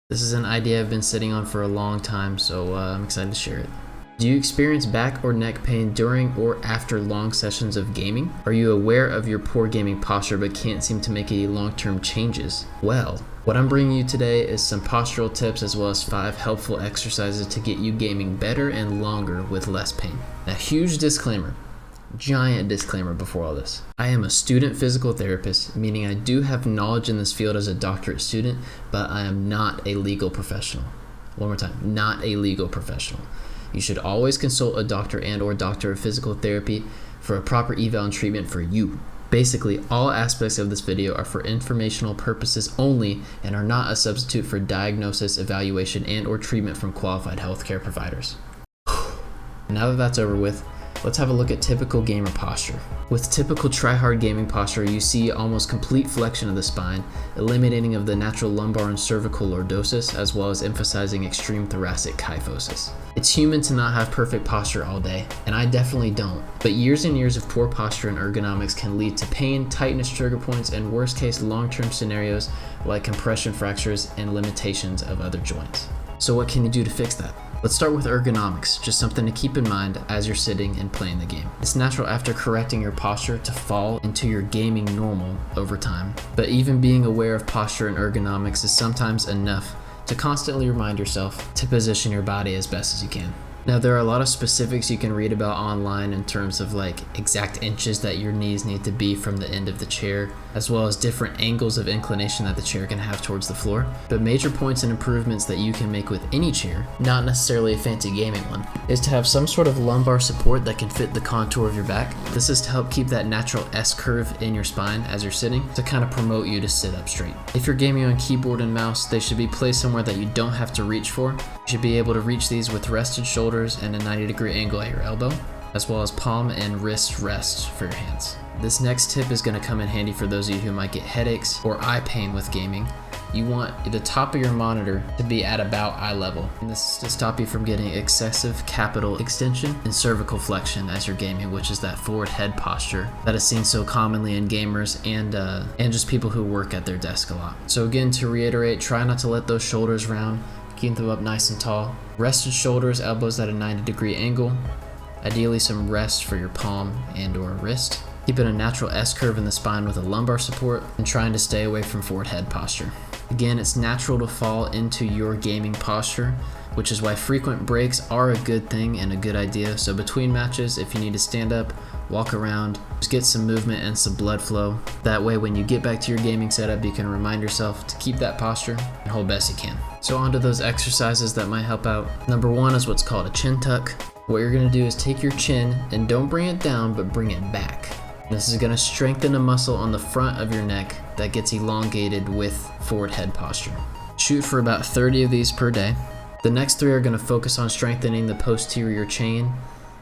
This is an idea I've been sitting on for a long time, so I'm excited to share it. Do you experience back or neck pain during or after long sessions of gaming? Are you aware of your poor gaming posture but can't seem to make any long-term changes? Well, what I'm bringing you today is some postural tips as well as 5 helpful exercises to get you gaming better and longer with less pain. Now, huge disclaimer, giant disclaimer before all this. I am a student physical therapist, meaning I do have knowledge in this field as a doctorate student, but I am not a legal professional. One more time, not a legal professional. You should always consult a doctor and or doctor of physical therapy for a proper eval and treatment for you. Basically, all aspects of this video are for informational purposes only and are not a substitute for diagnosis, evaluation, and or treatment from qualified healthcare providers. Now that that's over with, let's have a look at typical gamer posture. With typical try-hard gaming posture, you see almost complete flexion of the spine, eliminating of the natural lumbar and cervical lordosis, as well as emphasizing extreme thoracic kyphosis. It's human to not have perfect posture all day, and I definitely don't, but years and years of poor posture and ergonomics can lead to pain, tightness trigger points, and worst case long-term scenarios like compression fractures and limitations of other joints. So what can you do to fix that? Let's start with ergonomics, just something to keep in mind as you're sitting and playing the game. It's natural after correcting your posture to fall into your gaming normal over time, but even being aware of posture and ergonomics is sometimes enough to constantly remind yourself to position your body as best as you can. Now, there are a lot of specifics you can read about online in terms of like exact inches that your knees need to be from the end of the chair, as well as different angles of inclination that the chair can have towards the floor. But major points and improvements that you can make with any chair, not necessarily a fancy gaming one, is to have some sort of lumbar support that can fit the contour of your back. This is to help keep that natural S-curve in your spine as you're sitting to kind of promote you to sit up straight. If you're gaming on keyboard and mouse, they should be placed somewhere that you don't have to reach for. You should be able to reach these with rested shoulders and a 90-degree angle at your elbow, as well as palm and wrist rest for your hands. This next tip is going to come in handy for those of you who might get headaches or eye pain with gaming. You want the top of your monitor to be at about eye level, and this is to stop you from getting excessive capital extension and cervical flexion as you're gaming, which is that forward head posture that is seen so commonly in gamers and just people who work at their desk a lot. So again, to reiterate, try not to let those shoulders round. Keep them up nice and tall. Rested shoulders, elbows at a 90-degree angle. Ideally some rest for your palm and or wrist. Keeping a natural S-curve in the spine with a lumbar support and trying to stay away from forward head posture. Again, it's natural to fall into your gaming posture, which is why frequent breaks are a good thing and a good idea. So between matches, if you need to stand up, walk around, just get some movement and some blood flow. That way when you get back to your gaming setup, you can remind yourself to keep that posture and hold best you can. So on to those exercises that might help out. Number 1 is what's called a chin tuck. What you're gonna do is take your chin and don't bring it down, but bring it back. This is gonna strengthen a muscle on the front of your neck that gets elongated with forward head posture. Shoot for about 30 of these per day. The next 3 are gonna focus on strengthening the posterior chain,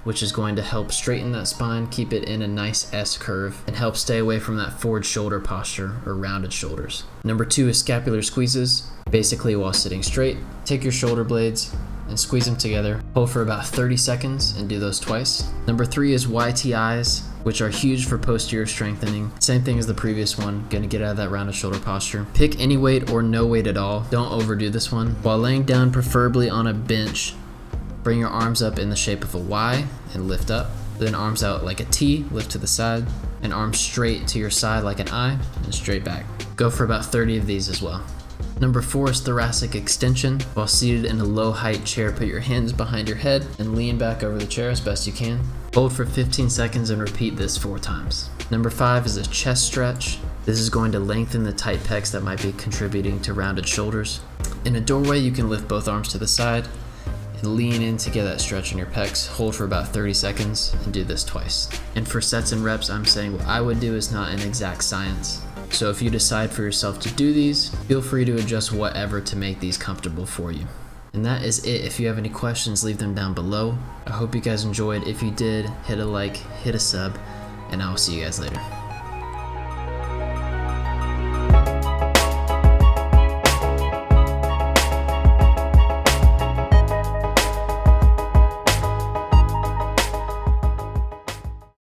which is going to help straighten that spine, keep it in a nice S-curve, and help stay away from that forward shoulder posture or rounded shoulders. Number 2 is scapular squeezes. Basically, while sitting straight, take your shoulder blades and squeeze them together. Hold for about 30 seconds and do those twice. Number 3 is YTIs, which are huge for posterior strengthening. Same thing as the previous one, gonna get out of that rounded shoulder posture. Pick any weight or no weight at all. Don't overdo this one. While laying down, preferably on a bench, bring your arms up in the shape of a Y and lift up. Then arms out like a T, lift to the side, and arms straight to your side like an I, and straight back. Go for about 30 of these as well. Number 4 is thoracic extension. While seated in a low height chair, put your hands behind your head and lean back over the chair as best you can. Hold for 15 seconds and repeat this 4 times. Number 5 is a chest stretch. This is going to lengthen the tight pecs that might be contributing to rounded shoulders. In a doorway, you can lift both arms to the side and lean in to get that stretch in your pecs. Hold for about 30 seconds and do this twice. And for sets and reps, I'm saying what I would do is not an exact science. So if you decide for yourself to do these, feel free to adjust whatever to make these comfortable for you. And that is it. If you have any questions, leave them down below. I hope you guys enjoyed. If you did, hit a like, hit a sub, and I will see you guys later.